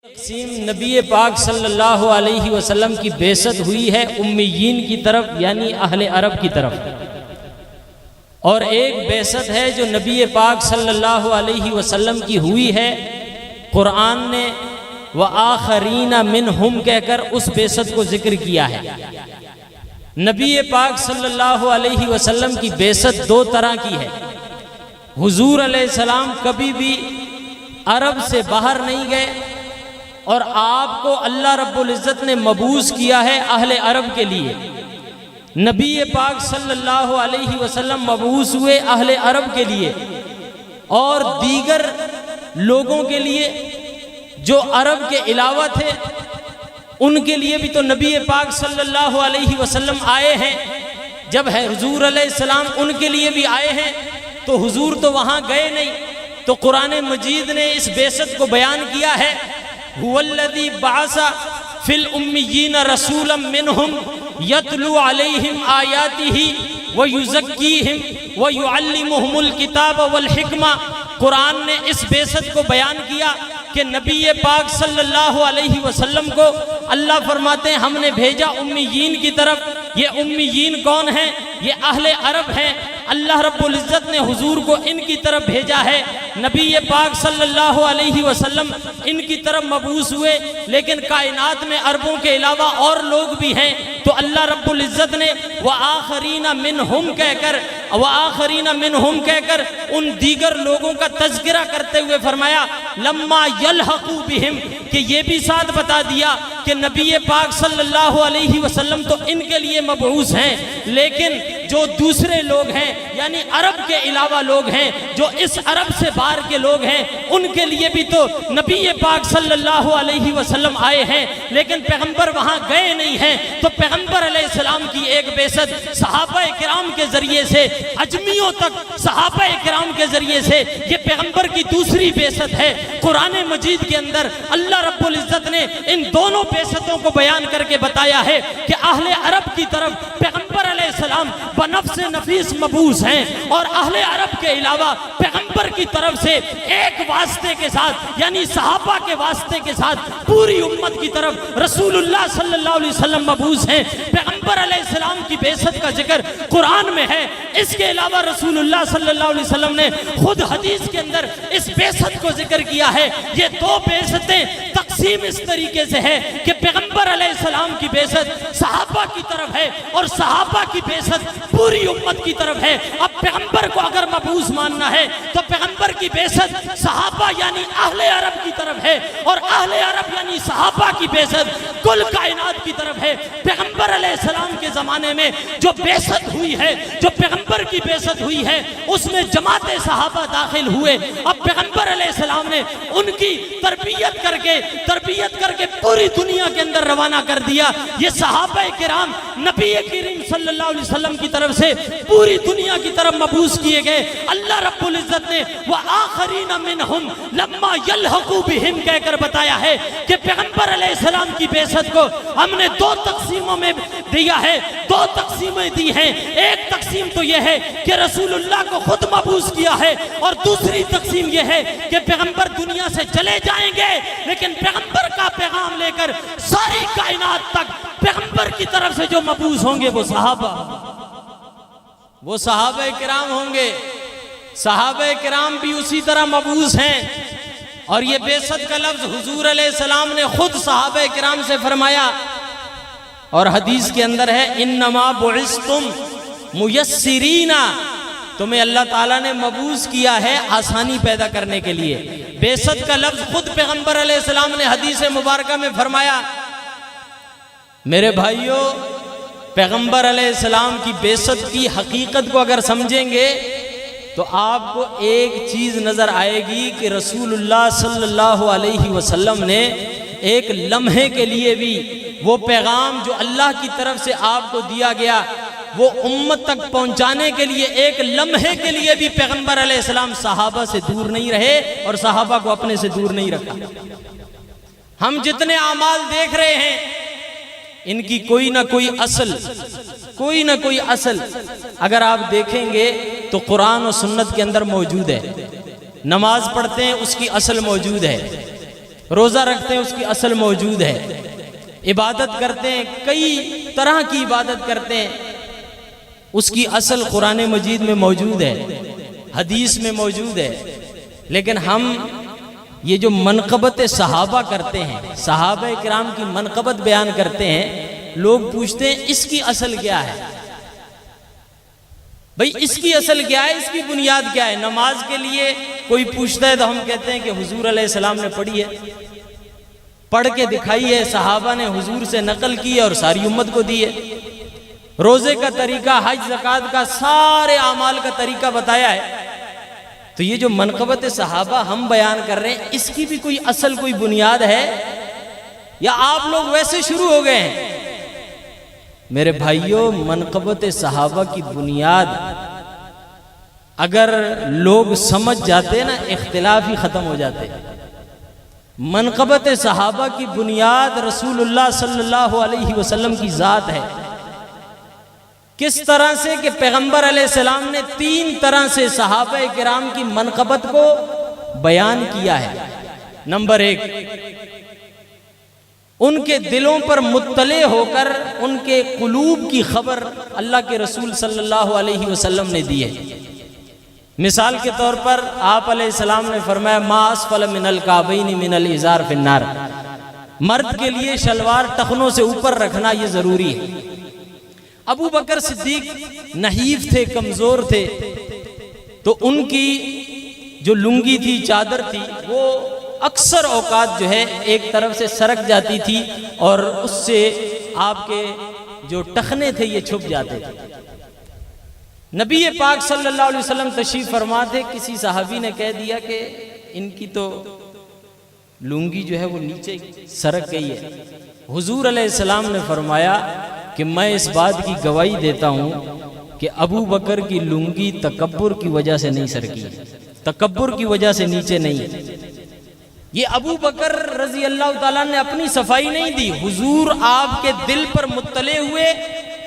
تقسیم نبی پاک صلی اللہ علیہ وسلم کی بعثت ہوئی ہے امیین کی طرف یعنی اہل عرب کی طرف، اور ایک بعثت ہے جو نبی پاک صلی اللہ علیہ وسلم کی ہوئی ہے قرآن نے وآخرین منہم کہہ کر اس بعثت کو ذکر کیا ہے۔ نبی پاک صلی اللہ علیہ وسلم کی بعثت دو طرح کی ہے۔ حضور علیہ السلام کبھی بھی عرب سے باہر نہیں گئے، اور آپ کو اللہ رب العزت نے مبعوث کیا ہے اہل عرب کے لیے۔ نبی پاک صلی اللہ علیہ وسلم مبعوث ہوئے اہل عرب کے لیے، اور دیگر لوگوں کے لیے جو عرب کے علاوہ تھے ان کے لیے بھی تو نبی پاک صلی اللہ علیہ وسلم آئے ہیں۔ جب ہے حضور علیہ السلام ان کے لیے بھی آئے ہیں تو حضور تو وہاں گئے نہیں، تو قرآن مجید نے اس بعثت کو بیان کیا ہے، هو الذی بعث فی الامیین رسولا منہم یتلو علیہم آیاتہ ویزکیہم ویعلمہم الکتاب والحکمہ۔ قرآن نے اس بعثت کو بیان کیا کہ نبی پاک صلی اللہ علیہ وسلم کو اللہ فرماتے ہیں ہم نے بھیجا امیین کی طرف۔ یہ امیین کون ہیں؟ یہ اہل عرب ہیں۔ اللہ رب العزت نے حضور کو ان کی طرف بھیجا ہے۔ نبی پاک صلی اللہ علیہ وسلم ان کی طرف مبعوث ہوئے، لیکن کائنات میں عربوں کے علاوہ اور لوگ بھی ہیں، تو اللہ رب العزت نے وآخرین منہم کہہ کر ان دیگر لوگوں کا تذکرہ کرتے ہوئے فرمایا لما یلحقوا بہم، کہ یہ بھی ساتھ بتا دیا کہ نبی پاک صلی اللہ علیہ وسلم تو ان کے لیے مبعوث ہیں، لیکن جو دوسرے لوگ ہیں یعنی عرب کے علاوہ لوگ ہیں، جو اس عرب سے باہر کے لوگ ہیں، ان کے لیے بھی تو نبی پاک صلی اللہ علیہ وسلم آئے ہیں، لیکن پیغمبر وہاں گئے نہیں ہیں۔ تو پیغمبر علیہ السلام کی ایک بعثت صحابہ کرام کے ذریعے سے اجمیوں تک، صحابہ کرام کے ذریعے سے یہ پیغمبر کی دوسری بعثت ہے۔ قرآن مجید کے اندر اللہ رب العزت نے ان دونوں بعثتوں کو بیان کر کے بتایا ہے کہ اہل عرب کی طرف پیغمبر علیہ السلام بنفس نفیس مبعوث ہیں، اور اہل عرب کے علاوہ پیغمبر کی طرف سے ایک واسطے کے ساتھ یعنی صحابہ کے واسطے کے ساتھ پوری امت کی طرف رسول اللہ صلی اللہ علیہ وسلم مبعوث ہیں۔ پیغمبر علیہ السلام کی بعثت کا ذکر قرآن میں ہے، اس کے علاوہ رسول اللہ صلی اللہ علیہ وسلم نے خود حدیث کے اندر اس بعثت کو ذکر کیا ہے۔ یہ دو بعثتیں تقسیم اس طریقے سے ہے کہ پیغمبر علیہ السلام کی بعثت صحابہ کی طرف ہے، اور صحابہ کی بعثت پوری امت کی طرف ہے۔ اب پیغمبر کو اگر مبعوث ماننا ہے تو پیغمبر کی بعثت صحابہ یعنی اہل عرب کی طرف ہے، اور اہل عرب یعنی صحابہ کی بعثت کل کائنات کی طرف ہے۔ پیغمبر علیہ السلام کے زمانے میں جو بعثت ہوئی ہے، جو پیغمبر کی بعثت ہوئی ہے، اس میں جماعت صحابہ داخل ہوئے۔ اب پیغمبر علیہ السلام نے ان کی تربیت کر کے پوری دنیا کے اندر روانہ کر دیا۔ یہ صحابہ کرام نبی کریم صلی اللہ علیہ وسلم کی طرف سے پوری دنیا کی طرف مبعوث کیے گئے۔ اللہ رب العزت نے وآخرین منہم لما یلحقوا بہم کہہ کر بتایا ہے کہ پیغمبر علیہ السلام کی بعثت کو ہم نے دو تقسیموں میں دیا ہے، دو تقسیمیں دی ہیں۔ ایک تقسیم تو یہ ہے کہ رسول اللہ کو خود مبعوث کیا ہے، اور دوسری تقسیم یہ ہے کہ پیغمبر دنیا سے چلے جائیں گے، لیکن پیغمبر کا پیغام لے کر ساری کائنات تک پیغمبر کی طرف سے جو مبعوث ہوں گے وہ صحابہ کرام ہوں گے۔ صحابہ کرام بھی اسی طرح مبعوث ہیں، اور یہ بعثت کا لفظ حضور علیہ السلام نے خود صحابہ کرام سے فرمایا، اور حدیث کے اندر ہے انما بعثتم میسرین، تمہیں اللہ تعالیٰ نے مبعوث کیا ہے آسانی پیدا کرنے کے لیے۔ بعثت کا لفظ خود پیغمبر علیہ السلام نے حدیث مبارکہ میں فرمایا۔ میرے بھائیوں، پیغمبر علیہ السلام کی بعثت کی حقیقت کو اگر سمجھیں گے تو آپ کو ایک چیز نظر آئے گی کہ رسول اللہ صلی اللہ علیہ وسلم نے ایک لمحے کے لیے بھی وہ پیغام جو اللہ کی طرف سے آپ کو دیا گیا وہ امت تک پہنچانے کے لیے ایک لمحے کے لیے بھی پیغمبر علیہ السلام صحابہ سے دور نہیں رہے، اور صحابہ کو اپنے سے دور نہیں رکھا۔ ہم جتنے اعمال دیکھ رہے ہیں ان کی کوئی نہ کوئی اصل اگر آپ دیکھیں گے تو قرآن و سنت کے اندر موجود ہے۔ نماز پڑھتے ہیں اس کی اصل موجود ہے، روزہ رکھتے ہیں اس کی اصل موجود ہے، عبادت کرتے ہیں، کئی طرح کی عبادت کرتے ہیں، اس کی اصل قرآن مجید میں موجود ہے، حدیث میں موجود ہے۔ لیکن ہم یہ جو منقبت صحابہ کرتے ہیں، صحابہ کرام کی منقبت بیان کرتے ہیں، لوگ پوچھتے ہیں اس کی اصل کیا ہے؟ بھئی اس کی اصل کیا ہے، اس کی بنیاد کیا ہے؟ نماز کے لیے کوئی پوچھتا ہے تو ہم کہتے ہیں کہ حضور علیہ السلام نے پڑھی ہے، پڑھ کے دکھائی ہے، صحابہ نے حضور سے نقل کی ہے اور ساری امت کو دی ہے۔ روزے کا طریقہ، حج زکوٰۃ کا، سارے اعمال کا طریقہ بتایا ہے۔ تو یہ جو منقبت صحابہ ہم بیان کر رہے ہیں، اس کی بھی کوئی اصل، کوئی بنیاد ہے یا آپ لوگ ویسے شروع ہو گئے ہیں؟ میرے بھائیوں، منقبت صحابہ کی بنیاد اگر لوگ سمجھ جاتے نا، اختلاف ہی ختم ہو جاتے۔ منقبت صحابہ کی بنیاد رسول اللہ صلی اللہ علیہ وسلم کی ذات ہے۔ کس طرح سے کہ پیغمبر علیہ السلام نے 3 طرح سے صحابہ کرام کی منقبت کو بیان کیا ہے۔ نمبر 1، ان کے دلوں پر مطلع ہو کر ان کے قلوب کی خبر اللہ کے رسول صلی اللہ علیہ وسلم نے دی ہے۔ مثال کے طور پر آپ علیہ السلام نے فرمایا ما اسفل من الکعبین من الازار فی النار، مرد کے لیے شلوار ٹخنوں سے اوپر رکھنا یہ ضروری ہے۔ ابو بکر صدیق نحیف تھے، کمزور تھے، تو ان کی جو لنگی تھی، چادر تھی، وہ اکثر اوقات جو ہے ایک طرف سے سرک جاتی تھی اور اس سے آپ کے جو ٹخنے تھے یہ چھپ جاتے تھے۔ نبی پاک صلی اللہ علیہ وسلم تشریف فرما تھے، کسی صحابی نے کہہ دیا کہ ان کی تو لنگی جو ہے وہ نیچے سرک گئی ہے۔ حضور علیہ السلام نے فرمایا کہ میں اس بات کی گواہی دیتا ہوں کہ ابو بکر کی لنگی تکبر کی وجہ سے نہیں سرکی، تکبر کی وجہ سے نیچے نہیں۔ یہ ابو بکر رضی اللہ تعالیٰ نے اپنی صفائی نہیں دی، حضور آپ کے دل پر مطلع ہوئے،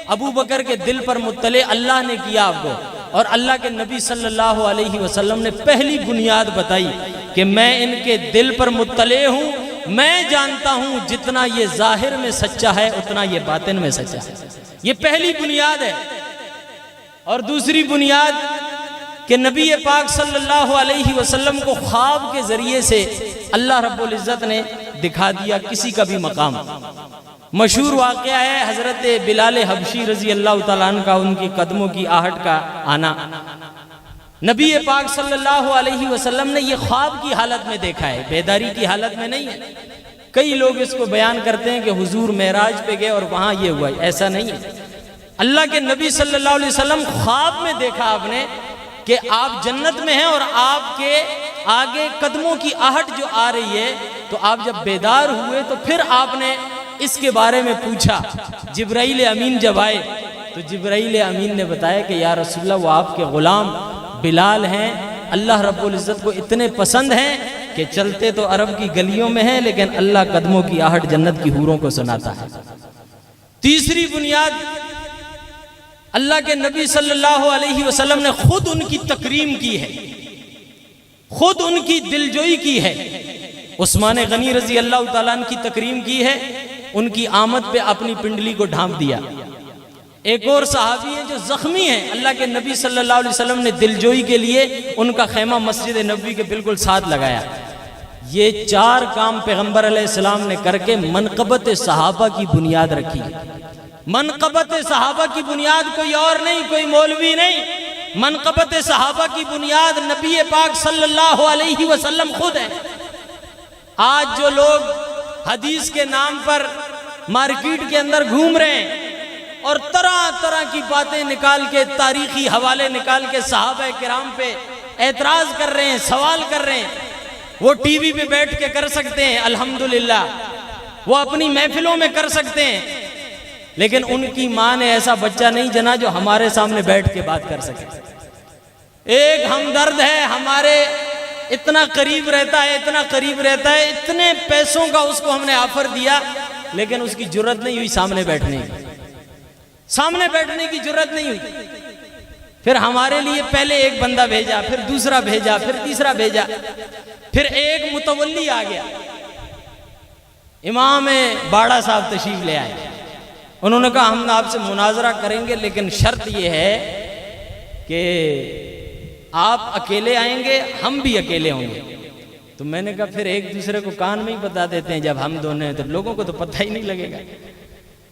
ابو بکر کے دل پر مطلع اللہ نے کیا آپ کو، اور اللہ کے نبی صلی اللہ علیہ وسلم نے پہلی بنیاد بتائی کہ میں ان کے دل پر مطلع ہوں، میں جانتا ہوں جتنا یہ ظاہر میں سچا ہے اتنا یہ باطن میں سچا ہے۔ یہ پہلی بنیاد ہے۔ اور دوسری بنیاد کہ نبی پاک صلی اللہ علیہ وسلم کو خواب کے ذریعے سے اللہ رب العزت نے دکھا دیا کسی کا بھی مقام۔ مشہور واقعہ ہے حضرت بلال حبشی رضی اللہ تعالیٰ عنہ کا، ان کی قدموں کی آہٹ کا آنا۔ نبی پاک صلی اللہ علیہ وسلم نے یہ خواب کی حالت میں دیکھا ہے، بیداری کی حالت میں نہیں ہے۔ کئی لوگ اس کو بیان کرتے ہیں کہ حضور معراج پہ گئے اور وہاں یہ ہوا، ایسا نہیں ہے۔ اللہ کے نبی صلی اللہ علیہ وسلم خواب میں دیکھا آپ نے کہ آپ جنت میں ہیں اور آپ کے آگے قدموں کی آہٹ جو آ رہی ہے، تو آپ جب بیدار ہوئے تو پھر آپ نے اس کے بارے میں پوچھا۔ جبرائیل امین جب آئے تو جبرائیل امین نے بتایا کہ یا رسول اللہ، وہ آپ کے غلام بلال ہیں، اللہ رب العزت کو اتنے پسند ہیں کہ چلتے تو عرب کی گلیوں میں ہیں لیکن اللہ قدموں کی آہٹ جنت کی حوروں کو سناتا ہے۔ تیسری بنیاد، اللہ کے نبی صلی اللہ علیہ وسلم نے خود ان کی تکریم کی ہے، خود ان کی دلجوئی کی ہے۔ عثمان غنی رضی اللہ تعالیٰ عنہ کی تکریم کی ہے، ان کی آمد پہ اپنی پنڈلی کو ڈھانپ دیا۔ ایک اور صحابی ہیں جو زخمی ہیں، اللہ کے نبی صلی اللہ علیہ وسلم نے دلجوئی کے لیے ان کا خیمہ مسجد نبوی کے بالکل ساتھ لگایا۔ یہ 4 کام پیغمبر علیہ السلام نے کر کے منقبت صحابہ کی بنیاد رکھی۔ منقبت صحابہ کی بنیاد کوئی اور نہیں، کوئی مولوی نہیں، منقبت صحابہ کی بنیاد نبی پاک صلی اللہ علیہ وسلم خود ہے۔ آج جو لوگ حدیث کے نام پر مارکیٹ کے اندر گھوم رہے ہیں اور طرح طرح کی باتیں نکال کے، تاریخی حوالے نکال کے صحابہ کرام پہ اعتراض کر رہے ہیں، سوال کر رہے ہیں، وہ ٹی وی پہ بیٹھ کے کر سکتے ہیں الحمدللہ، وہ اپنی محفلوں میں کر سکتے ہیں، لیکن ان کی ماں نے ایسا بچہ نہیں جنا جو ہمارے سامنے بیٹھ کے بات کر سکے۔ ایک ہمدرد ہے ہمارے، اتنا قریب رہتا ہے، اتنا قریب رہتا ہے، اتنے پیسوں کا اس کو ہم نے آفر دیا، لیکن اس کی جرت نہیں ہوئی سامنے بیٹھنے کی، سامنے بیٹھنے کی جرت نہیں ہوئی۔ پھر ہمارے لیے پہلے ایک بندہ بھیجا، پھر دوسرا بھیجا، پھر تیسرا بھیجا، پھر ایک متولی آ گیا، امام باڑہ صاحب تشریف لے آئے. انہوں نے کہا ہم آپ سے مناظرہ کریں گے لیکن شرط یہ ہے کہ آپ اکیلے آئیں گے ہم بھی اکیلے ہوں گے. تو میں نے کہا پھر ایک دوسرے کو کان میں ہی بتا دیتے ہیں جب ہم دونوں ہیں تو لوگوں کو تو پتہ ہی نہیں لگے گا.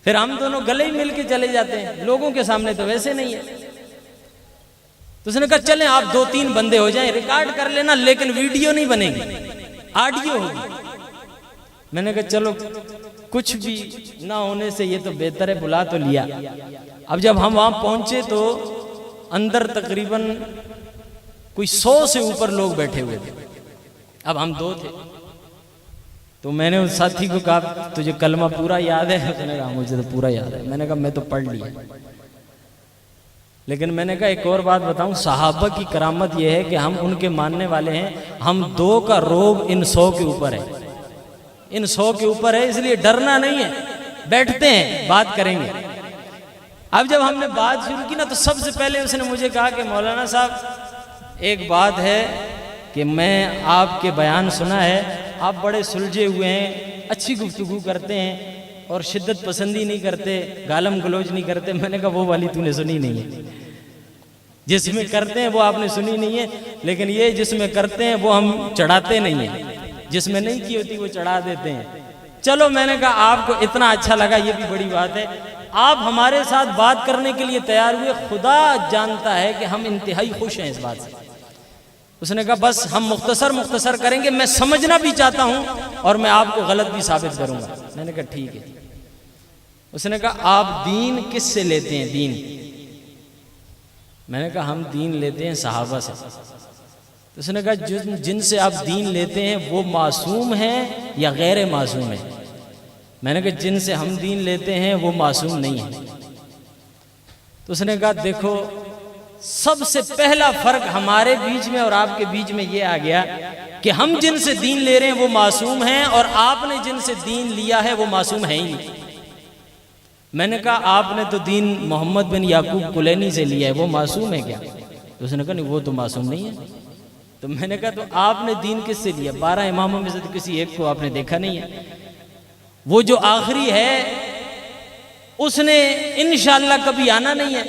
پھر ہم دونوں گلے ہی مل کے چلے جاتے ہیں, لوگوں کے سامنے تو ویسے نہیں ہے. تو اس نے کہا چلیں آپ 2-3 بندے ہو جائیں, ریکارڈ کر لینا لیکن ویڈیو نہیں بنے گی, آڈیو ہوگی. میں نے کہا چلو کچھ بھی نہ ہونے سے یہ تو بہتر ہے, بلا تو لیا. اب جب ہم وہاں پہنچے تو اندر تقریباً کوئی 100 سے اوپر لوگ بیٹھے ہوئے تھے. اب ہم 2 تھے. تو میں نے اس ساتھی کو کہا تجھے کلمہ پورا یاد ہے؟ اس نے کہا مجھے تو پورا یاد ہے. میں نے کہا میں تو پڑھ لیا. لیکن میں نے کہا ایک اور بات بتاؤں, صحابہ کی کرامت یہ ہے کہ ہم ان کے ماننے والے ہیں, ہم 2 کا روب ان 100 کے اوپر ہے, ان 100 کے اوپر ہے, اس لیے ڈرنا نہیں ہے, بیٹھتے ہیں بات کریں گے. اب جب ہم نے بات شروع کی نا تو سب سے پہلے اس نے مجھے کہا کہ مولانا صاحب ایک بات ہے کہ میں آپ کے بیان سنا ہے, آپ بڑے سلجھے ہوئے ہیں, اچھی گفتگو کرتے ہیں اور شدت پسندی نہیں کرتے, گالم گلوچ نہیں کرتے. میں نے کہا وہ والی تو نے سنی نہیں ہے, جس میں کرتے ہیں وہ آپ نے سنی نہیں ہے, لیکن یہ جس میں کرتے ہیں وہ ہم چڑھاتے نہیں ہیں, جس میں نہیں کی ہوتی وہ چڑھا دیتے ہیں. چلو میں نے کہا آپ کو اتنا اچھا لگا یہ بھی بڑی بات ہے, آپ ہمارے ساتھ بات کرنے کے لیے تیار ہوئے, خدا جانتا ہے کہ ہم انتہائی خوش ہیں اس بات سے. اس نے کہا بس ہم مختصر کریں گے, میں سمجھنا بھی چاہتا ہوں اور میں آپ کو غلط بھی ثابت کروں گا. میں نے کہا ٹھیک ہے. اس نے کہا آپ دین کس سے لیتے ہیں؟ دین. میں نے کہا ہم دین لیتے ہیں صحابہ سے. اس نے کہا جن سے آپ دین لیتے ہیں وہ معصوم ہیں یا غیر معصوم ہیں؟ میں نے کہا جن سے ہم دین لیتے ہیں وہ معصوم نہیں ہیں. تو اس نے کہا دیکھو سب سے پہلا فرق ہمارے بیچ میں اور آپ کے بیچ میں یہ آ گیا کہ ہم جن سے دین لے رہے ہیں وہ معصوم ہیں اور آپ نے جن سے دین لیا ہے وہ معصوم ہے ہی نہیں. میں نے کہا آپ نے تو دین محمد بن یعقوب کلینی سے لیا ہے, وہ معصوم ہے کیا؟ تو اس نے کہا نہیں وہ تو معصوم نہیں ہے. تو میں نے کہا تو آپ نے دین کس سے لیا؟ 12 اماموں میں سے تو کسی ایک کو آپ نے دیکھا نہیں ہے, وہ جو آخری ہے اس نے انشاءاللہ کبھی آنا نہیں ہے.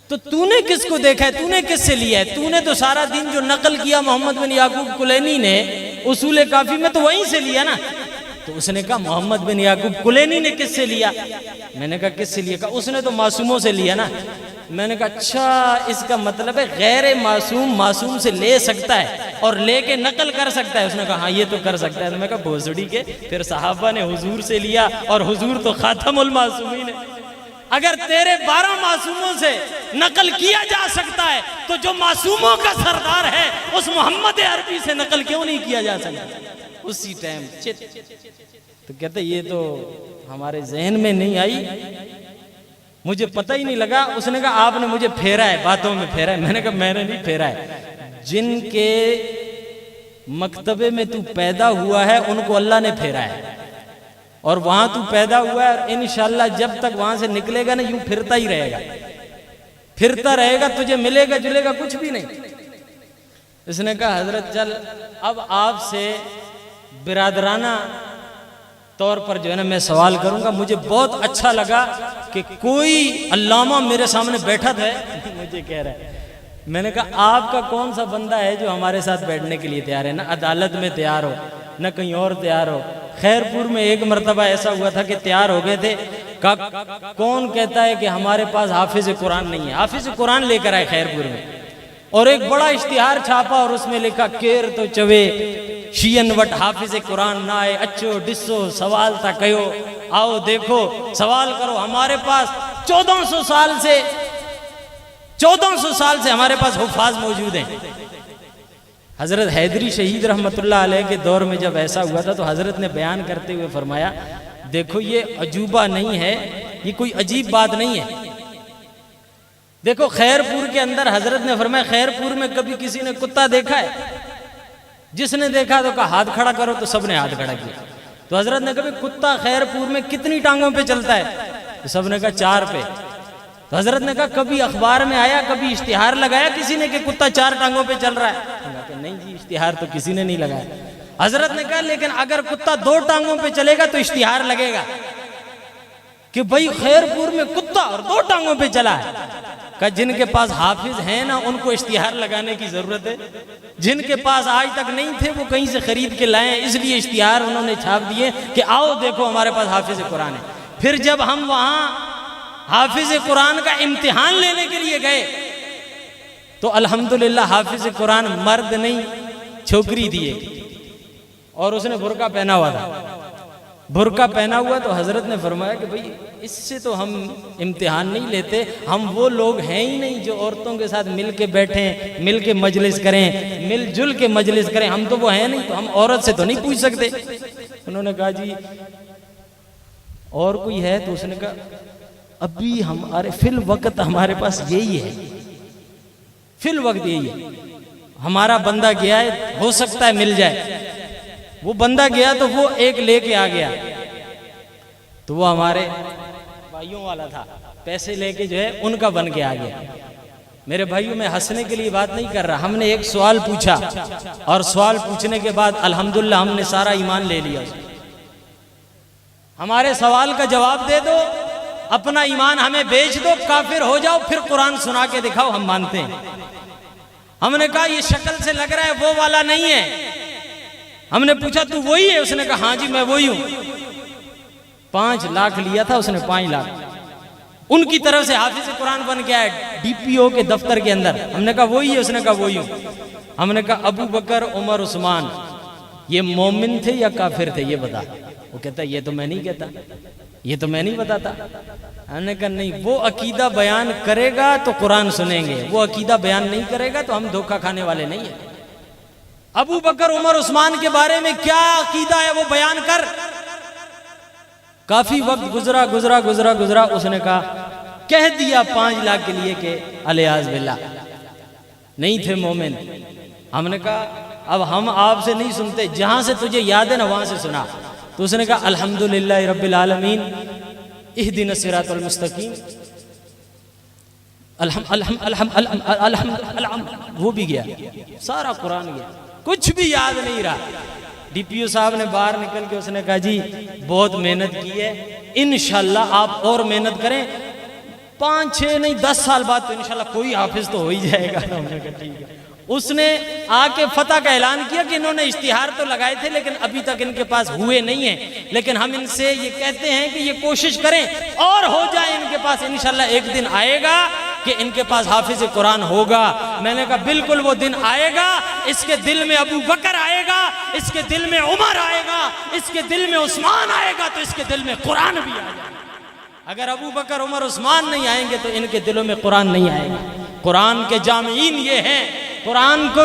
تو تو نے کس کو دیکھا ہے, تو نے کس سے لیا ہے؟ تو نے تو سارا دین جو نقل کیا محمد بن یعقوب کلینی نے اصول کافی میں تو وہیں سے لیا نا. تو اس نے کہا محمد بن یعقوب کلینی نے کس سے لیا؟ میں نے کہا کس سے لیا؟ کہا اس نے تو معصوموں سے لیا نا. میں نے کہا اچھا اس کا مطلب ہے غیر معصوم معصوم سے لے سکتا ہے اور لے کے نقل کر سکتا ہے. اس نے کہا ہاں یہ تو کر سکتا ہے. تو میں کہا بھوسڑی کے, پھر صحابہ نے حضور سے لیا اور حضور تو خاتم المعصومین ہے. اگر تیرے 12 معصوموں سے نقل کیا جا سکتا ہے تو جو معصوموں کا سردار ہے اس محمد عربی سے نقل کیوں نہیں کیا جا سکتا؟ اسی ٹائم تو کہتے یہ تو ہمارے ذہن میں نہیں آئی, مجھے پتہ ہی نہیں لگا. اس نے کہا آپ نے مجھے پھیرا ہے, باتوں میں پھیرا ہے. میں نے کہا میں نے نہیں پھیرا ہے, جن کے مکتبے میں تو پیدا ہوا ہے ان کو اللہ نے پھیرا ہے اور وہاں تو پیدا ہوا ہے اور انشاءاللہ جب تک وہاں سے نکلے گا نا یوں پھرتا ہی رہے گا, پھرتا رہے گا, تجھے ملے گا جلے گا کچھ بھی نہیں. اس نے کہا حضرت چل اب آپ سے برادرانہ طور پر جو ہے نا میں سوال کروں گا. مجھے بہت اچھا لگا کہ کوئی علامہ میرے سامنے بیٹھا تھا مجھے کہہ رہا ہے. میں نے کہا آپ کا کون سا بندہ ہے جو ہمارے ساتھ بیٹھنے کے لیے تیار ہے؟ نہ عدالت میں تیار ہو نہ کہیں اور تیار ہو. خیر پور میں ایک مرتبہ ایسا ہوا تھا کہ تیار ہو گئے تھے, کون کہتا ہے کہ ہمارے پاس حافظ قرآن نہیں ہے؟ حافظ قرآن لے کر آئے خیر پور میں اور ایک بڑا اشتہار چھاپا اور اس میں لکھا کیر تو چوے شیئن وٹ حافظ قرآن نہ آئے اچھو ڈسو سوال تھا کہو آؤ دیکھو سوال کرو. ہمارے پاس 1400 سال سے ہمارے پاس حفاظ موجود ہیں. حضرت حیدری شہید رحمت اللہ علیہ کے دور میں جب ایسا ہوا تھا تو حضرت نے بیان کرتے ہوئے فرمایا دیکھو یہ عجوبہ نہیں ہے, یہ کوئی عجیب بات نہیں ہے. دیکھو خیر پور کے اندر حضرت نے فرمایا خیر پور میں کبھی کسی نے کتا دیکھا ہے؟ جس نے دیکھا تو کہا ہاتھ کھڑا کرو, تو سب نے ہاتھ کھڑا کیا. تو حضرت نے کبھی کتا خیر پور میں کتنی ٹانگوں پہ چلتا ہے؟ تو سب نے کہا 4 پہ. تو حضرت نے کہا کبھی اخبار میں آیا, کبھی اشتہار لگایا کسی نے کہ کتا 4 ٹانگوں پہ چل رہا ہے؟ کہ نہیں جی اشتہار تو کسی نے نہیں لگایا. حضرت نے کہا لیکن اگر کتا 2 ٹانگوں پہ چلے گا تو اشتہار لگے گا کہ بھئی خیر پور میں کتا اور 2 ٹانگوں پہ چلا ہے. کہ جن کے پاس حافظ ہیں نا ان کو اشتہار لگانے کی ضرورت ہے. جن کے پاس آج تک نہیں تھے وہ کہیں سے خرید کے لائیں, اس لیے اشتہار انہوں نے چھاپ دیے کہ آؤ دیکھو ہمارے پاس حافظ قرآن ہے. پھر جب ہم وہاں حافظ قرآن کا امتحان لینے کے لیے گئے تو الحمدللہ حافظ قرآن مرد نہیں چھوکری تھی ایک, اور اس نے برقع پہنا ہوا تھا. برقع پہنا ہوا تو حضرت نے فرمایا کہ بھئی اس سے تو ہم امتحان نہیں لیتے, ہم وہ لوگ ہیں ہی نہیں جو عورتوں کے ساتھ مل کے بیٹھیں, مل کے مجلس کریں, مل جل کے مجلس کریں, ہم تو وہ ہیں نہیں, تو ہم عورت سے تو نہیں پوچھ سکتے. انہوں نے کہا جی اور کوئی ہے؟ تو اس نے کہا ابھی ہمارے فی الوقت ہمارے پاس یہی ہے, فی الوقت یہی ہے. ہمارا بندہ گیا ہے, ہو سکتا ہے مل جائے. وہ بندہ گیا تو وہ ایک لے کے آ گیا, تو وہ ہمارے بھائیوں والا تھا, پیسے لے کے جو ہے ان کا بن کے آ گیا. میرے بھائیوں میں ہنسنے کے لیے بات نہیں کر رہا, ہم نے ایک سوال پوچھا اور سوال پوچھنے کے بعد الحمدللہ ہم نے سارا ایمان لے لیا. ہمارے سوال کا جواب دے دو, اپنا ایمان ہمیں بیچ دو, کافر ہو جاؤ, پھر قرآن سنا کے دکھاؤ, ہم مانتے ہیں. ہم نے کہا یہ شکل سے لگ رہا ہے وہ والا نہیں ہے. ہم نے پوچھا تو وہی ہے؟ اس نے کہا ہاں جی میں وہی ہوں. 5 لاکھ لیا تھا اس نے, 5 لاکھ ان کی طرف سے حافظ قرآن بن کے آئے ڈی پی او کے دفتر کے اندر. ہم نے کہا وہی ہے؟ اس نے کہا وہی ہوں. ہم نے کہا ابو بکر عمر عثمان یہ مومن تھے یا کافر تھے یہ بتا. وہ کہتا ہے یہ تو میں نہیں کہتا, یہ تو میں نہیں بتاتا. ہم نے کہا نہیں, وہ عقیدہ بیان کرے گا تو قرآن سنیں گے, وہ عقیدہ بیان نہیں کرے گا تو ہم دھوکہ کھانے والے نہیں ہیں. ابو بکر عمر عثمان کے بارے میں کیا عقیدہ ہے وہ بیان کر. کافی وقت گزرا. اس نے کہا کہہ دیا 5 لاکھ کے لیے کہ الیاذ باللہ نہیں تھے مومن. ہم نے کہا اب ہم آپ سے نہیں سنتے, جہاں سے تجھے یاد ہے نا وہاں سے سنا. تو اس نے کہا الحمدللہ رب العالمین اہدنا الصراط المستقیم, وہ بھی گیا, سارا قرآن گیا, کچھ بھی یاد نہیں رہا. ڈی پی او صاحب نے باہر نکل کے اس نے کہا جی بہت محنت کی ہے, انشاءاللہ آپ اور محنت کریں, 5 6 نہیں 10 سال بعد تو انشاءاللہ کوئی حافظ تو ہو ہی جائے گا. ہم نے کہا ٹھیک ہے. اس نے آ کے فتح کا اعلان کیا کہ انہوں نے اشتہار تو لگائے تھے لیکن ابھی تک ان کے پاس ہوئے نہیں ہیں, لیکن ہم ان سے یہ کہتے ہیں کہ یہ کوشش کریں اور ہو جائے ان کے پاس. انشاءاللہ ایک دن آئے گا کہ ان کے پاس حافظ قرآن ہوگا. میں نے کہا بالکل وہ دن آئے گا. اس کے دل میں ابو بکر آئے گا, اس کے دل میں عمر آئے گا, اس کے دل میں عثمان آئے گا, تو اس کے دل میں قرآن بھی آئے گا. اگر ابو بکر عمر عثمان نہیں آئیں گے تو ان کے دلوں میں قرآن نہیں آئے گا. قرآن کے جامعین یہ ہیں, قرآن کو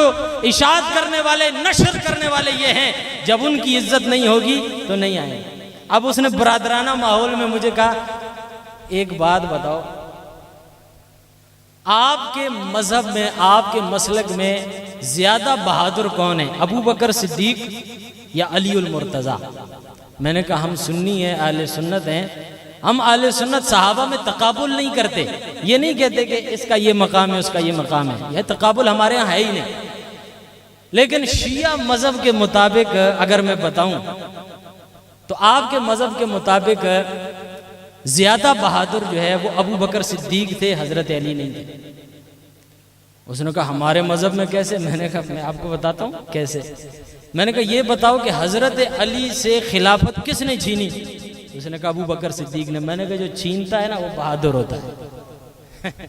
اشاعت کرنے والے, نشر کرنے والے یہ ہیں. جب ان کی عزت نہیں ہوگی تو نہیں آئیں گے. اب اس نے برادرانہ ماحول میں مجھے کہا ایک بات بتاؤ, آپ کے مذہب میں, آپ کے مسلک میں زیادہ بہادر کون ہے, ابو بکر صدیق یا علی المرتضیٰ؟ میں نے کہا ہم سنی ہیں, اہل سنت ہیں, ہم اہل سنت صحابہ میں تقابل نہیں کرتے. یہ نہیں کہتے کہ اس کا یہ مقام ہے اس کا یہ مقام ہے, یہ تقابل ہمارے ہاں ہے ہی نہیں. لیکن شیعہ مذہب کے مطابق اگر میں بتاؤں تو آپ کے مذہب کے مطابق زیادہ بہادر جو ہے وہ ابو بکر صدیق تھے, حضرت علی نہیں تھے. اس نے کہا ہمارے مذہب میں کیسے؟ میں نے کہا میں آپ کو بتاتا ہوں کیسے. میں نے کہا یہ بتاؤ کہ حضرت علی سے خلافت کس نے چھینی؟ اس نے کہا ابو بکر صدیق نے. میں نے کہا جو چھینتا ہے نا وہ بہادر ہوتا ہے.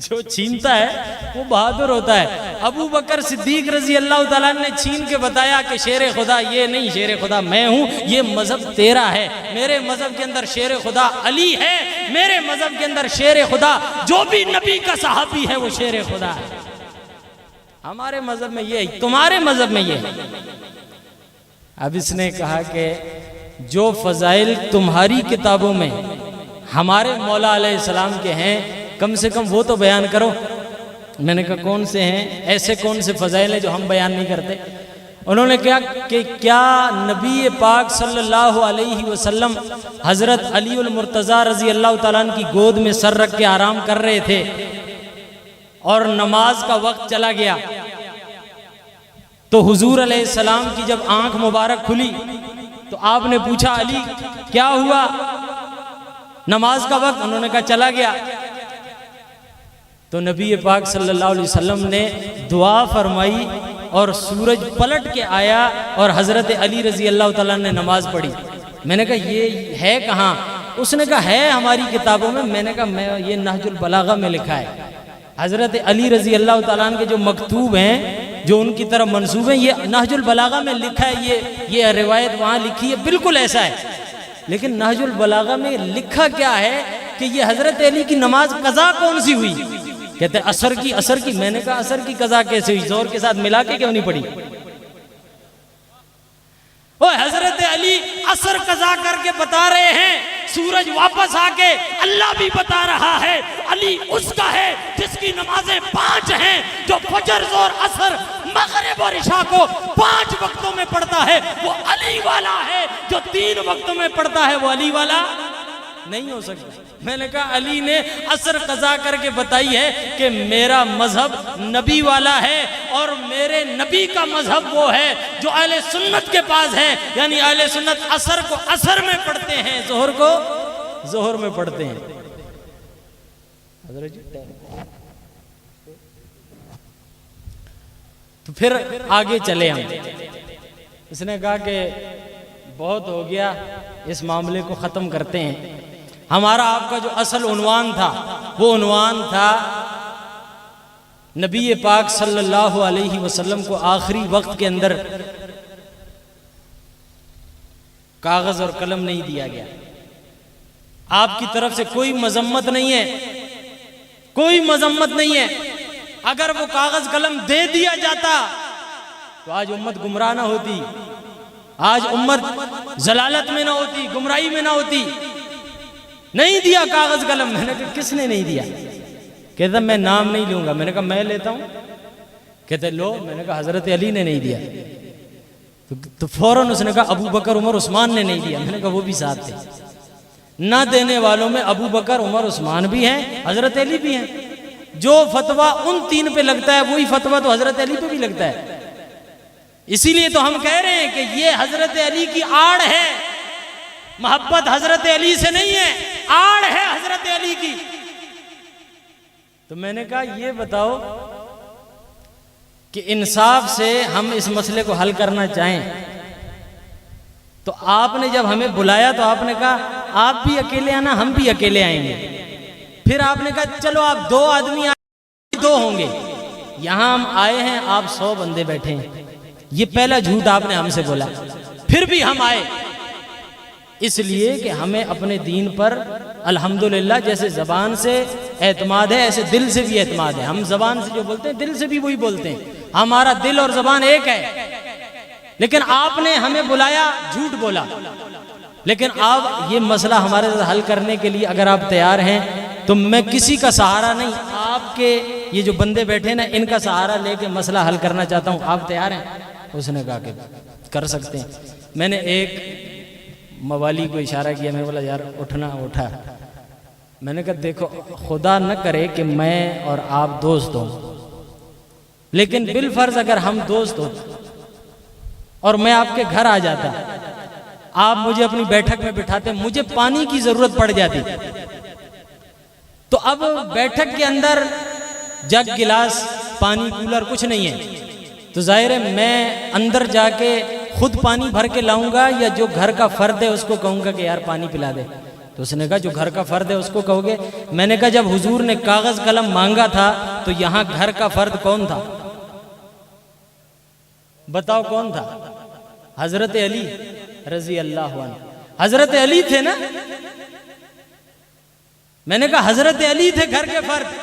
جو چھینتا ہے وہ بہادر ہوتا ہے. ابو بکر صدیق رضی اللہ تعالیٰ نے چھین کے بتایا کہ شیر خدا یہ نہیں, شیر خدا میں ہوں, یہ مذہب تیرا ہے. میرے مذہب کے اندر شیر خدا علی ہے, میرے مذہب کے اندر شیر خدا جو بھی نبی کا صحابی ہے وہ شیر خدا ہے. ہمارے مذہب میں یہ ہے, تمہارے مذہب میں یہ ہے. اب اس نے کہا کہ جو فضائل تمہاری کتابوں میں ہمارے مولا علیہ السلام کے ہیں کم سے کم وہ تو بیان کرو. میں نے کہا کون سے ہیں, ایسے کون سے فضائل ہیں جو ہم بیان نہیں کرتے؟ انہوں نے کہا کہ کیا نبی پاک صلی اللہ علیہ وسلم حضرت علی المرتضیٰ رضی اللہ تعالیٰ عنہ کی گود میں سر رکھ کے آرام کر رہے تھے اور نماز کا وقت چلا گیا تو حضور علیہ السلام کی جب آنکھ مبارک کھلی تو آپ نے پوچھا علی کیا ہوا؟ نماز کا وقت، انہوں نے کہا چلا گیا۔ تو نبی پاک صلی اللہ علیہ وسلم نے دعا فرمائی اور سورج پلٹ کے آیا اور حضرت علی رضی اللہ تعالیٰ نے نماز پڑھی۔ میں نے کہا یہ ہے کہاں؟ اس نے کہا ہے ہماری کتابوں میں۔ میں نے کہا یہ نہج البلاغہ میں لکھا ہے۔ حضرت علی رضی اللہ تعالیٰ عنہ کے جو مکتوب ہیں، جو ان کی طرف منسوب ہیں، یہ نہج البلاغہ میں لکھا ہے، یہ روایت وہاں لکھی ہے، بالکل ایسا ہے۔ لیکن نہج البلاغہ میں لکھا کیا ہے کہ یہ حضرت علی کی نماز قضا کون سی ہوئی؟ کہتے ہیں عصر کی۔ میں نے کہا عصر کی قضا کیسے ہوئی؟ زور کے ساتھ ملا کے کیوں نہیں پڑھی؟ وہ حضرت علی عصر قضا کر کے بتا رہے ہیں، سورج واپس آ کے اللہ بھی بتا رہا ہے علی اس کا ہے جس کی نمازیں 5 ہیں، جو فجر ظہر عصر مغرب اور عشاء کو 5 وقتوں میں پڑھتا ہے وہ علی والا ہے، جو 3 وقتوں میں پڑھتا ہے وہ علی والا نہیں ہو سکتا۔ میں نے کہا علی نے عصر قضا کر کے بتائی ہے کہ میرا مذہب نبی والا ہے اور میرے نبی کا مذہب وہ ہے جو اہل سنت کے پاس ہے، یعنی اہل سنت عصر کو عصر میں پڑھتے ہیں، ظہر کو ظہر میں پڑھتے ہیں۔ تو پھر آگے چلے ہم۔ اس نے کہا کہ بہت ہو گیا، اس معاملے کو ختم کرتے ہیں۔ ہمارا آپ کا جو اصل عنوان تھا وہ عنوان تھا نبی پاک صلی اللہ علیہ وسلم کو آخری وقت کے اندر کاغذ اور قلم نہیں دیا گیا۔ آپ کی طرف سے کوئی مذمت نہیں ہے، کوئی مذمت نہیں ہے۔ اگر وہ کاغذ قلم دے دیا جاتا تو آج امت گمراہ نہ ہوتی، آج امت ضلالت میں نہ ہوتی، گمراہی میں نہ ہوتی۔ نہیں دیا کاغذ قلم۔ میں نے کہا کس نے نہیں دیا؟ کہتا میں نام نہیں لوں گا۔ میں نے کہا میں لیتا ہوں۔ کہتے لو۔ میں نے کہا حضرت علی نے نہیں دیا۔ تو فوراً اس نے کہا ابو بکر عمر عثمان نے نہیں دیا۔ میں نے کہا وہ بھی ساتھ تھے۔ نہ دینے والوں میں ابو بکر عمر عثمان بھی ہیں، حضرت علی بھی ہیں۔ جو فتویٰ ان 3 پہ لگتا ہے وہی فتویٰ تو حضرت علی پہ بھی لگتا ہے۔ اسی لیے تو ہم کہہ رہے ہیں کہ یہ حضرت علی کی آڑ ہے، محبت حضرت علی سے نہیں ہے، آڑ ہے حضرت علی کی۔ تو میں نے کہا یہ بتاؤ کہ انصاف سے ہم اس مسئلے کو حل کرنا چاہیں تو آپ نے جب ہمیں بلایا تو آپ نے کہا آپ بھی اکیلے آنا، ہم بھی اکیلے آئیں گے۔ پھر آپ نے کہا چلو آپ 2 آدمی آئیں، 2 ہوں گے۔ یہاں ہم آئے ہیں، آپ 100 بندے بیٹھے ہیں۔ یہ پہلا جھوٹ آپ نے ہم سے بولا۔ پھر بھی ہم آئے اس لیے کہ ہمیں اپنے دین پر الحمدللہ جیسے زبان سے اعتماد ہے ایسے دل سے بھی اعتماد ہے۔ ہم زبان سے جو بولتے ہیں دل سے بھی وہی بولتے ہیں، ہمارا دل اور زبان ایک ہے۔ لیکن آپ نے ہمیں بلایا، جھوٹ بولا۔ لیکن آپ یہ مسئلہ ہمارے ساتھ حل کرنے کے لیے اگر آپ تیار ہیں تو میں کسی کا سہارا نہیں، آپ کے یہ جو بندے بیٹھے نا ان کا سہارا لے کے مسئلہ حل کرنا چاہتا ہوں۔ آپ تیار ہیں؟ اس نے کہا کہ کر سکتے ہیں۔ میں نے ایک موالی کو اشارہ کیا، میں نے بولا یار اٹھنا، اٹھا۔ میں نے کہا دیکھو خدا نہ کرے کہ میں اور آپ دوست ہوں، لیکن بالفرض اگر ہم دوست ہو اور میں آپ کے گھر آ جاتا، آپ مجھے اپنی بیٹھک میں بٹھاتے، مجھے پانی کی ضرورت پڑ جاتی، تو اب بیٹھک کے اندر جگ گلاس پانی کولر کچھ نہیں ہے، تو ظاہر ہے میں اندر جا کے خود پانی بھر کے لاؤں گا یا جو گھر کا فرد ہے اس کو کہوں گا کہ یار پانی پلا دے؟ تو اس نے کہا جو گھر کا فرد ہے اس کو کہو گے۔ میں نے کہا جب حضور نے کاغذ قلم مانگا تھا تو یہاں گھر کا فرد کون تھا؟ بتاؤ کون تھا؟ حضرت علی رضی اللہ عنہ۔ حضرت علی تھے نا؟ میں نے کہا حضرت علی تھے گھر کے فرد۔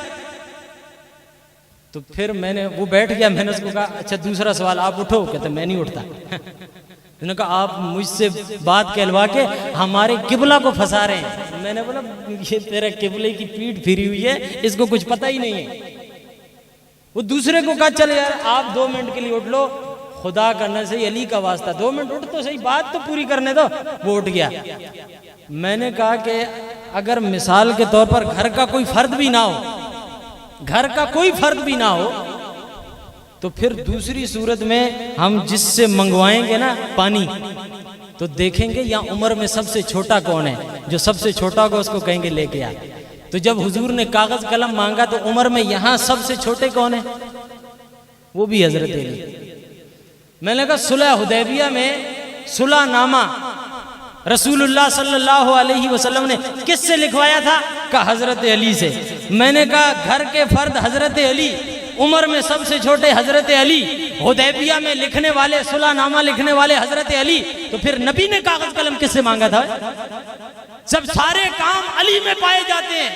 تو پھر میں نے وہ بیٹھ گیا، میں نے اس کو کہا اچھا دوسرا سوال، آپ اٹھو۔ کہتے میں نہیں اٹھتا۔ میں نے کہا آپ مجھ سے بات کہلوا کے ہمارے قبلہ کو پھنسا رہے ہیں۔ میں نے بولا یہ تیرے قبلے کی پیٹھ پھری ہوئی ہے، اس کو کچھ پتہ ہی نہیں ہے۔ وہ دوسرے کو کہا چل یار آپ 2 منٹ کے لیے اٹھ لو، خدا کرنا صحیح، علی کا واسطہ 2 منٹ اٹھ تو صحیح، بات تو پوری کرنے دو۔ وہ اٹھ گیا۔ میں نے کہا کہ اگر مثال کے طور پر گھر کا کوئی فرد بھی نہ ہو، گھر کا کوئی فرد بھی نہ ہو تو پھر دوسری صورت میں ہم جس سے منگوائیں گے نا پانی تو دیکھیں گے یہاں عمر میں سب سے چھوٹا کون ہے، جو سب سے چھوٹا ہوگا اس کو کہیں گے لے کے آ۔ تو جب حضور نے کاغذ قلم مانگا تو عمر میں یہاں سب سے چھوٹے کون ہیں؟ وہ بھی حضرت علی۔ میں نے کہا صلح حدیبیہ میں صلح نامہ رسول اللہ صلی اللہ علیہ وسلم نے کس سے لکھوایا تھا؟ کہا حضرت علی سے۔ میں نے کہا گھر کے فرد حضرت علی، عمر میں سب سے چھوٹے حضرت علی، حدیبیہ میں لکھنے والے، صلح نامہ لکھنے والے حضرت علی، تو پھر نبی نے کاغذ قلم کس سے مانگا تھا؟ جب سارے کام علی میں پائے جاتے ہیں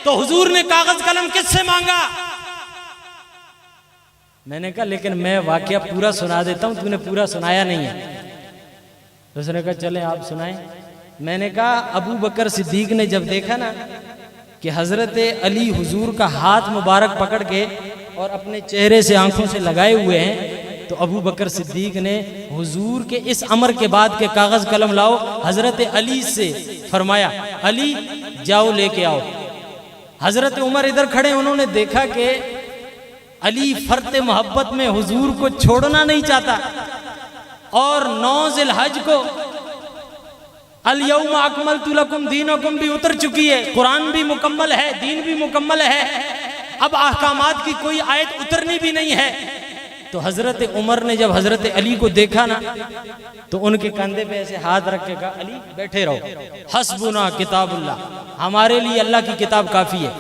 تو حضور نے کاغذ قلم کس سے مانگا؟ میں نے کہا لیکن میں واقعہ پورا سنا دیتا ہوں، تو نے پورا سنایا نہیں ہے۔ اس نے کہا چلیں آپ سنائیں۔ میں نے کہا ابو بکر صدیق نے جب دیکھا نا کہ حضرت علی حضور کا ہاتھ مبارک پکڑ کے اور اپنے چہرے سے آنکھوں سے لگائے ہوئے ہیں، تو ابو بکر صدیق نے حضور کے اس امر کے بعد کہ کاغذ قلم لاؤ، حضرت علی سے فرمایا علی جاؤ لے کے آؤ۔ حضرت عمر ادھر کھڑے، انہوں نے دیکھا کہ علی فرط محبت میں حضور کو چھوڑنا نہیں چاہتا، اور 9 ذی الحج کو الیوم اکملت لکم دینکم بھی اتر چکی ہے، قرآن بھی مکمل ہے، دین بھی مکمل ہے، اب احکامات کی کوئی آیت اترنی بھی نہیں ہے۔ تو حضرت عمر نے جب حضرت علی کو دیکھا نا تو ان کے کندھے پہ ایسے ہاتھ رکھ کے کہا علی بیٹھے رہو، حسبنا کتاب اللہ، ہمارے لیے اللہ کی کتاب کافی ہے۔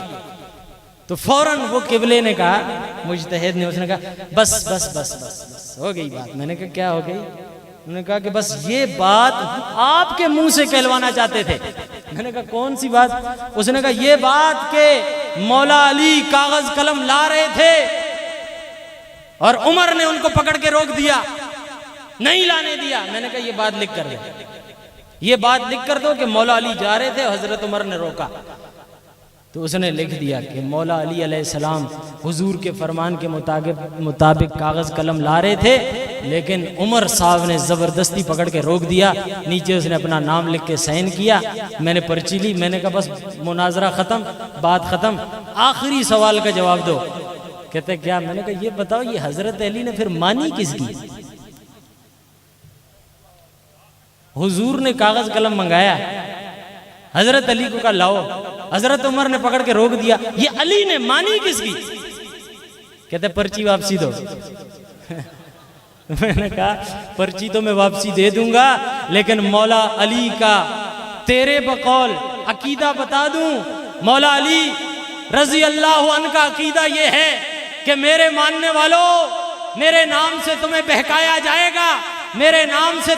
تو فوراً وہ قبلے نے کہا، مجتہد نے، اس نے کہا بس بس بس بس بس ہو گئی بات۔ میں نے کہا کیا ہو گئی؟ انہوں نے کہا کہ بس یہ بات آپ کے منہ سے کہلوانا چاہتے تھے۔ میں نے کہا کون سی بات؟ اس نے کہا یہ بات کہ مولا علی کاغذ قلم لا رہے تھے اور عمر نے ان کو پکڑ کے روک دیا، نہیں لانے دیا۔ میں نے کہا یہ بات لکھ کر دو، یہ بات لکھ کر دو کہ مولا علی جا رہے تھے، حضرت عمر نے روکا۔ تو اس نے لکھ دیا کہ مولا علی علیہ السلام حضور کے فرمان کے مطابق کاغذ قلم لا رہے تھے، لیکن عمر صاحب نے زبردستی پکڑ کے روک دیا۔ نیچے اس نے اپنا نام لکھ کے سائن کیا، میں نے پرچی لی۔ میں نے کہا بس مناظرہ ختم، بات ختم، آخری سوال کا جواب دو۔ کہتے کیا؟ میں نے کہا یہ بتاؤ یہ حضرت علی نے پھر مانی کس کی؟ حضور نے کاغذ قلم منگایا، حضرت علی کو کہا لاؤ، حضرت عمر نے پکڑ کے روک دیا، یہ علی نے مانی کس کی؟ کہتے پرچی واپسی دو۔ میں نے کہا پرچی تو میں واپسی دے دوں گا، لیکن مولا علی کا تیرے بقول عقیدہ بتا دوں۔ مولا علی رضی اللہ عنہ کا عقیدہ یہ ہے کہ میرے ماننے والوں، میرے نام سے تمہیں بہکایا جائے گا، میرے نام سے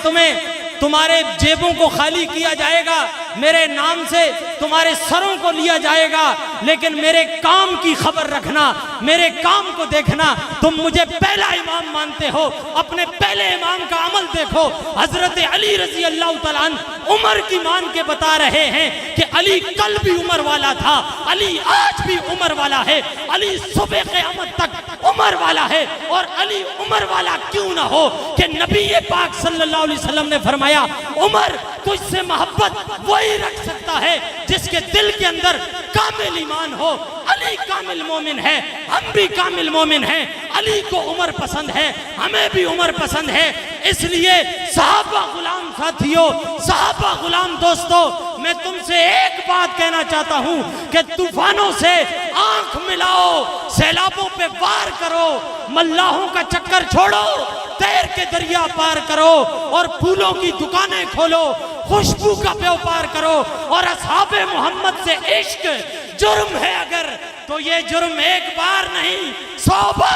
تمہارے جیبوں کو خالی کیا جائے گا، میرے نام سے تمہارے سروں کو لیا جائے گا، لیکن میرے کام کی خبر رکھنا، میرے کام کو دیکھنا۔ تم مجھے پہلا امام مانتے ہو، اپنے پہلے امام کا عمل دیکھو۔ حضرت علی رضی اللہ تعالیٰ عنہ عمر کی مان کے بتا رہے ہیں کہ علی کل بھی عمر والا تھا، علی آج بھی عمر والا ہے، علی صبح قیامت تک عمر والا ہے۔ اور علی عمر والا کیوں نہ ہو کہ نبی پاک صلی اللہ علیہ وسلم نے فرمایا عمر تجھ سے محبت وہی رکھ سکتا ہے جس کے دل کے اندر کامل ایمان ہو۔ علی کامل مومن ہے، ہم بھی کامل مومن ہیں، علی کو عمر پسند ہے، ہمیں بھی عمر پسند ہے۔ اس لیے صحابہ غلام ساتھیوں، صحابہ غلام دوستوں، میں تم سے ایک بات کہنا چاہتا ہوں کہ طوفانوں سے آنکھ ملاؤ، سیلابوں پہ وار کرو، ملاحوں کا چکر چھوڑو، تیر کے دریا پار کرو، اور پھولوں کی دکانیں کھولو، خوشبو کا بیوپار کرو، اور اصحاب محمد سے عشق جرم ہے اگر تو یہ جرم ایک بار نہیں 100 بار